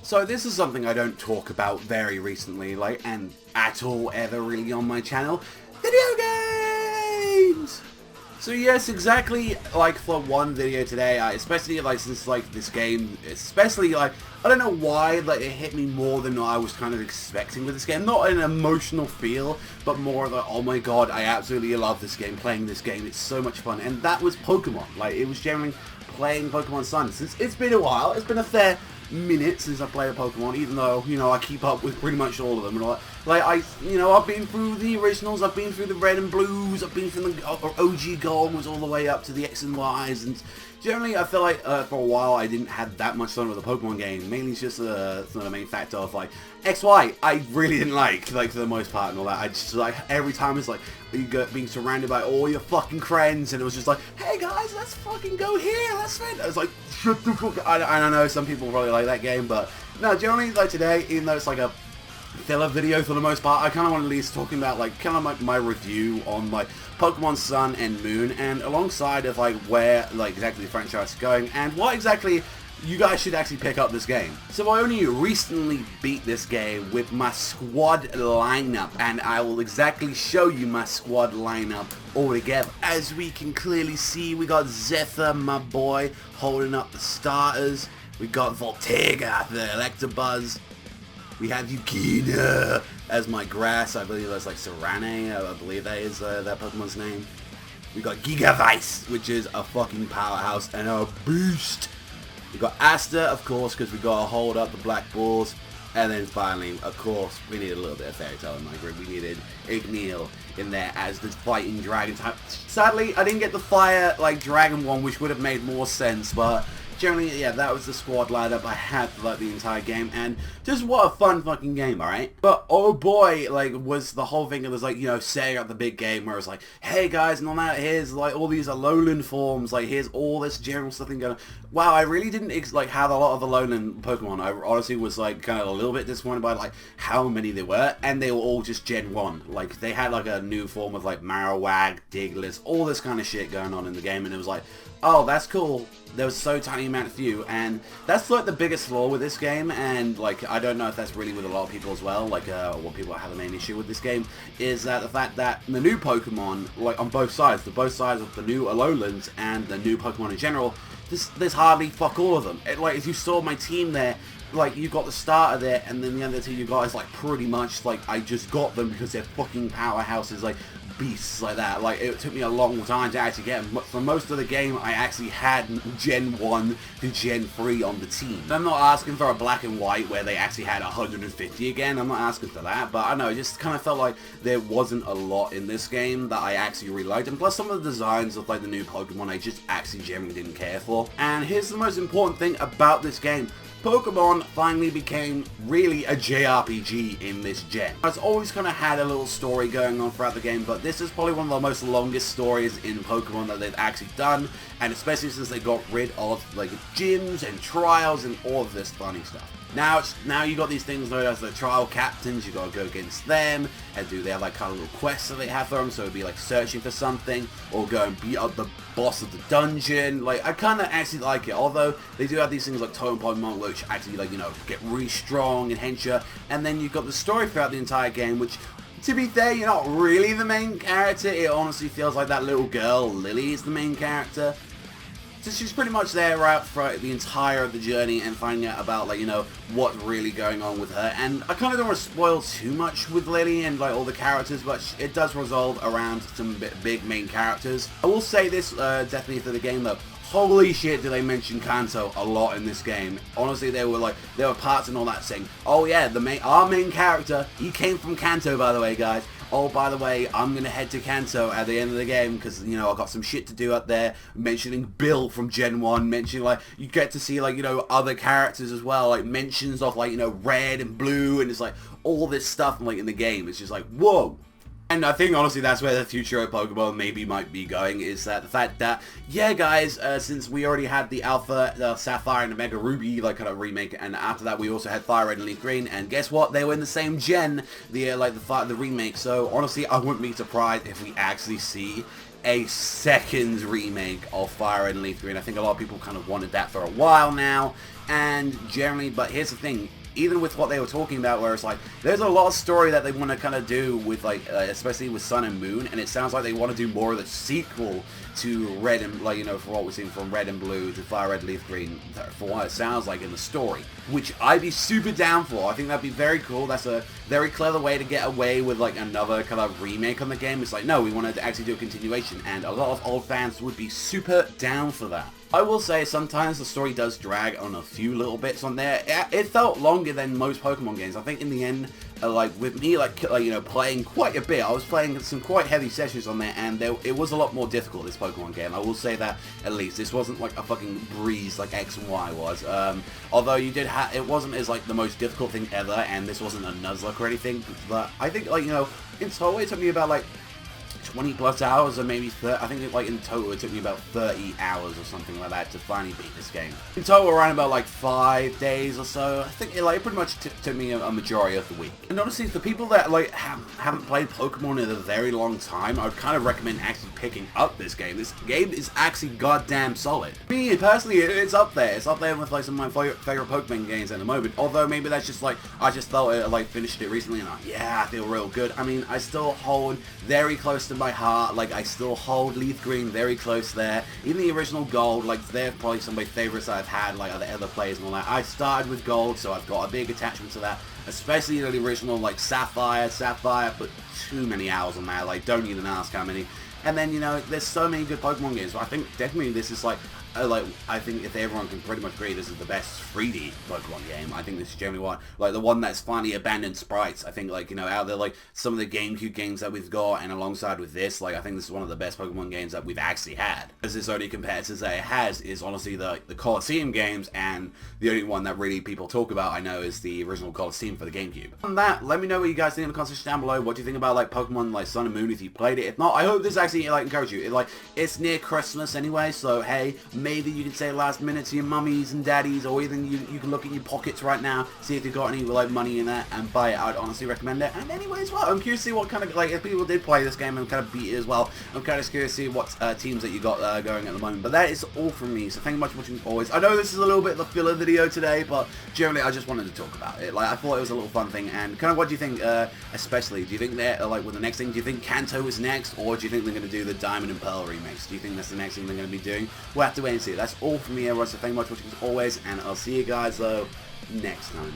So this is something I don't talk about very recently, like, and at all ever really on my channel. Video games! So yes, exactly like for one video today, especially like since like this game, especially like, I don't know why, like it hit me more than I was kind of expecting with this game. Not an emotional feel, but more of a, oh my god, I absolutely love this game, playing this game, it's so much fun. And that was Pokemon. Like, it was generally playing Pokemon Sun. Since it's been a while, it's been a fair minute since I played a Pokemon, even though, you know, I keep up with pretty much all of them and all that. Like, I've been through the originals, I've been through the Red and Blues, I've been from the OG Gold all the way up to the X and Ys, and generally I feel like for a while I didn't have that much fun with a Pokemon game. Mainly it's just the main factor of like XY I really didn't like for the most part and all that. I just like every time it's like you get being surrounded by all your fucking friends and it was just like, hey guys, let's fucking go here, let's spend. I was like, shut the fuck. I don't know, some people probably like that game, but no, generally like today, even though it's like a filler video for the most part, I kind of want to at least talking about like kind of like my review on like Pokemon Sun and Moon, and alongside of like where like exactly the franchise is going and what exactly you guys should actually pick up this game. So I only recently beat this game with my squad lineup, and I will exactly show you my squad lineup all together. As we can clearly see, we got Zephyr, my boy, holding up the starters. We got Voltega, the Electabuzz. We have Yukina as my grass. I believe that's like Serane. I believe that is that Pokemon's name. We got Gigavice, which is a fucking powerhouse and a beast. We got Asta, of course, because we got to hold up the Black Balls. And then finally, of course, we needed a little bit of Fairy Tail in my group. We needed Igneel in there as the fighting dragon type. Sadly, I didn't get the fire like dragon one, which would have made more sense, but generally, yeah, that was the squad lineup I had for like the entire game, and just what a fun fucking game, alright? But oh boy, like, was the whole thing, it was like, you know, setting up the big game where it was like, hey guys, no matter, here's like all these Alolan forms, like here's all this general stuff going. Wow, I really didn't like have a lot of Alolan Pokemon. I honestly was like kind of a little bit disappointed by like how many there were, and they were all just Gen 1. Like they had like a new form of like Marowak, Diglett, all this kind of shit going on in the game, and it was like, oh, that's cool. There was so tiny amount of few, and that's like the biggest flaw with this game, and like I don't know if that's really with a lot of people as well, like what people have the main issue with this game is that the fact that the new Pokemon, like on both sides of the new Alolans and the new Pokemon in general, there's hardly fuck all of them. Like if you saw my team there, like you got the starter there, and then the other two you got is like pretty much like I just got them because they're fucking powerhouses, like beasts like that. Like it took me a long time to actually get them. For most of the game I actually had Gen 1 to Gen 3 on the team. I'm not asking for a black and white where they actually had 150 again. I'm not asking for that, but I don't know, it just kind of felt like there wasn't a lot in this game that I actually really liked, and plus some of the designs of like the new Pokemon I just actually generally didn't care for. And here's the most important thing about this game: Pokemon finally became really a JRPG in this gen. It's always kind of had a little story going on throughout the game, but this is probably one of the most longest stories in Pokemon that they've actually done, and especially since they got rid of like gyms and trials and all of this funny stuff. Now you got these things known as the trial captains. You gotta go against them and do their like kind of little quests that they have for them. So it'd be like searching for something or go and beat up the boss of the dungeon. Like I kind of actually like it, although they do have these things like Totem Pokemon which actually like, you know, get really strong and hench you. And then you've got the story throughout the entire game, which, to be fair, you're not really the main character. It honestly feels like that little girl Lily is the main character. So she's pretty much there right throughout the entire of the journey and finding out about, like, you know, what's really going on with her. And I kind of don't want to spoil too much with Lily and like all the characters, but it does resolve around some big main characters. I will say this definitely for the game though. Holy shit, do they mention Kanto a lot in this game. Honestly, there were parts and all that saying, oh yeah, our main character, he came from Kanto, by the way, guys. Oh, by the way, I'm going to head to Kanto at the end of the game because, you know, I've got some shit to do up there. Mentioning Bill from Gen 1, mentioning, like, you get to see, like, you know, other characters as well, like, mentions of, like, you know, Red and Blue, and it's, like, all this stuff, like, in the game. It's just like, whoa. And I think, honestly, that's where the future of Pokemon maybe might be going, is that the fact that, yeah, guys, since we already had the Alpha, the Sapphire, and the Mega Ruby, like, kind of remake, and after that we also had Fire Red and Leaf Green, and guess what? They were in the same gen, the remake, so, honestly, I wouldn't be surprised if we actually see a second remake of Fire Red and Leaf Green. I think a lot of people kind of wanted that for a while now, and generally, but here's the thing, even with what they were talking about, where it's like, there's a lot of story that they want to kind of do with, like, especially with Sun and Moon, and it sounds like they want to do more of the sequel to Red and, like, you know, for what we've seen from Red and Blue to Fire Red, Leaf Green, for what it sounds like in the story, which I'd be super down for. I think that'd be very cool. That's a very clever way to get away with, like, another kind of remake on the game. It's like, no, we wanted to actually do a continuation, and a lot of old fans would be super down for that. I will say sometimes the story does drag on a few little bits on there. It felt longer than most Pokemon games. I think in the end, like with me, like you know, playing quite a bit. I was playing some quite heavy sessions on there, and it was a lot more difficult, this Pokemon game. I will say that at least. This wasn't like a fucking breeze like X and Y was. Although you did have, it wasn't as like the most difficult thing ever, and this wasn't a Nuzlocke or anything. But I think, like, you know, in total it took me about like 20 plus hours, or maybe 30, I think it, like in total it took me about 30 hours or something like that to finally beat this game. In total around about like 5 days or so. I think it pretty much took me a majority of the week. And honestly, for people that like haven't played Pokemon in a very long time, I would kind of recommend actually picking up this game. This game is actually goddamn solid. Me personally, it's up there. It's up there with like some of my favorite Pokemon games at the moment. Although maybe that's just like, I just felt it, like finished it recently and like, yeah, I feel real good. I mean, I still hold very close to my heart, like I still hold Leaf Green very close there. Even the original Gold, like they're probably some of my favorites I've had, like other players and all that. I started with Gold, so I've got a big attachment to that, especially the original like Sapphire, put too many hours on that, like don't even ask how many. And then, you know, there's so many good Pokemon games, so I think definitely this is like I think if everyone can pretty much agree, this is the best 3D Pokemon game. I think this is generally one, like the one that's finally abandoned sprites. I think, like, you know, out there, like some of the GameCube games that we've got, and alongside with this, like I think this is one of the best Pokemon games that we've actually had. As this only competitors that it has is honestly the Colosseum games, and the only one that really people talk about, I know, is the original Colosseum for the GameCube. On that, let me know what you guys think in the comments section down below. What do you think about like Pokemon like Sun and Moon if you played it? If not, I hope this actually like encouraged you. It's near Christmas anyway, so hey, maybe you can say last minute to your mummies and daddies, or even you can look in your pockets right now, see if you've got any like money in there and buy it. I'd honestly recommend it. And anyways, well, I'm curious to see what kind of, like, if people did play this game and kind of beat it as well, I'm kind of curious to see what teams that you got going at the moment. But that is all from me, so thank you much for watching as always. I know this is a little bit of a filler video today, but generally I just wanted to talk about it. Like, I thought it was a little fun thing, and kind of what do you think, especially, do you think they're, like, with the next thing, do you think Kanto is next, or do you think they're going to do the Diamond and Pearl remix? Do you think that's the next thing they're going to be doing? We'll have to wait and see. That's all from me, everyone, so thank you much for watching as always, and I'll see you guys, though, next time.